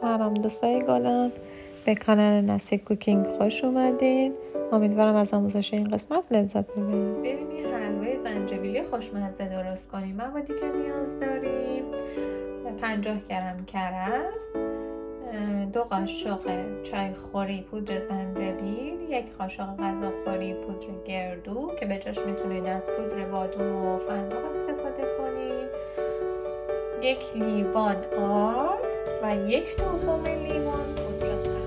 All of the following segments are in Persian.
سلام دوستای گلم، به کانال نسی کوکینگ خوش اومدین. امیدوارم از آموزش این قسمت لذت ببرید. بریم یه حلوای زنجبیلی خوشمزه درست کنیم. موادی که نیاز داریم 50 گرم کرز، 2 قاشق چای خوری پودر زنجبیل، 1 قاشق غذاخوری پودر گردو که به جاش میتونید از پودر بادام و فندق استفاده کنید، 1 لیوان آرد و 1/2 لیوان پودر قند.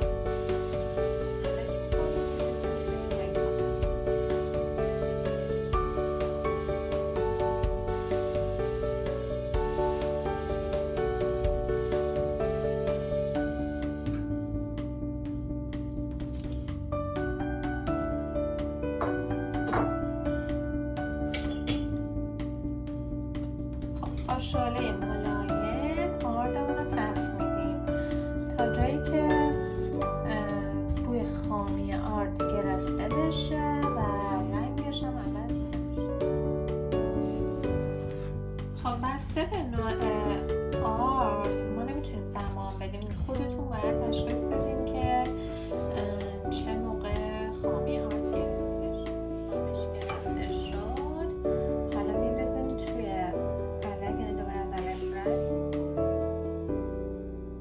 باشعله ملایم آردمون رو تفت میدیم تا جایی که بوی خامی آرد گرفته بشه و رنگش هم عوض نشه. خب بسته به نوع آرد ما نمیتونیم زمان بدیم، خودتون باید تشخیص بدیم که چه موقع خامی آرد گرفته شد. حالا میرسیم توی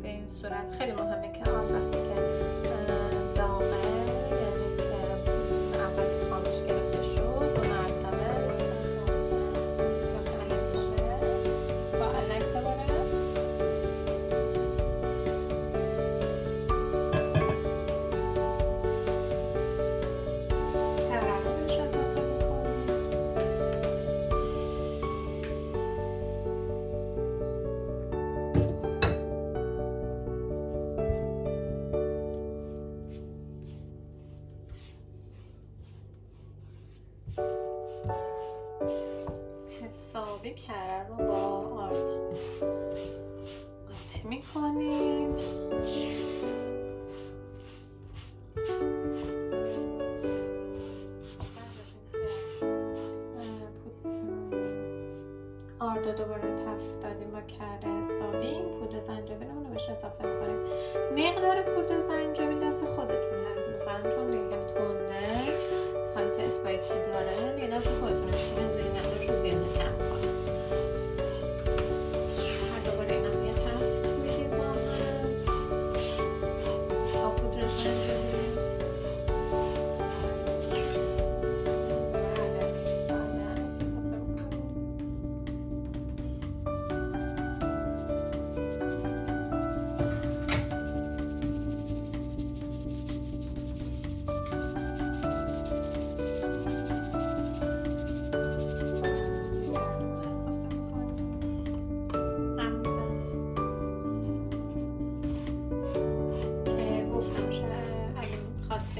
به این صورت. خیلی مهمه که آب وقتی که داغه، یعنی که اول که خامش گرفته شد 2 مرتبه علک شه با علک دوباره کرده شد حسابی کرده رو با آرد قاطی میکنیم. آرد دوباره تفت دادیم با کرده حسابی. پودر زنجبیلمون رو بهش اضافه میکنیم. مقدار پودر زنجبیل دست خودتون هست، مثلا چون یکم تنده حالت اسپایسی داره دیگه دست خودتون میشینه دیگه مقدارش رو زیاد کم کنیم. دوباره این هم یه تفت میدیم با پودر زنجبیل.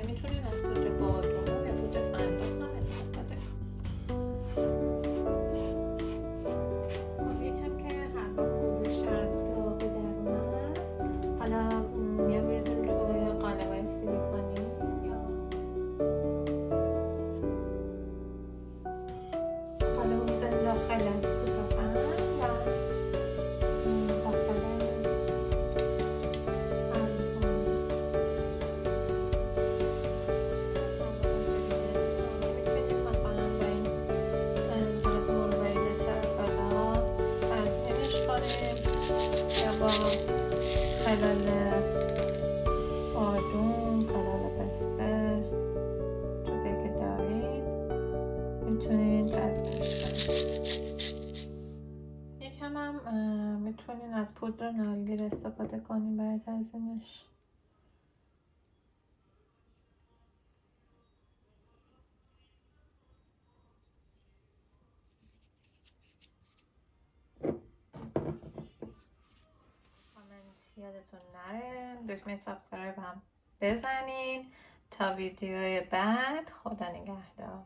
میتونید از پودر بادام یا پودر فندق هم استفاده کنید. یکم که حلوا خوریش از تابه در اومد، حالا میام میریزیم توی قالبای سیلیکونی حالا میزنیم داخل پودر قند و داخل با خلال بادام، خلال پسته، چیزی که دارید میتونید تزیینش کنید. یکم هم میتونید از پودر نارگیل استفاده کنید برای تزیینش. یادتون نره دکمه سابسکرایب هم بزنین. تا ویدیوی بعد، خدا نگهدار.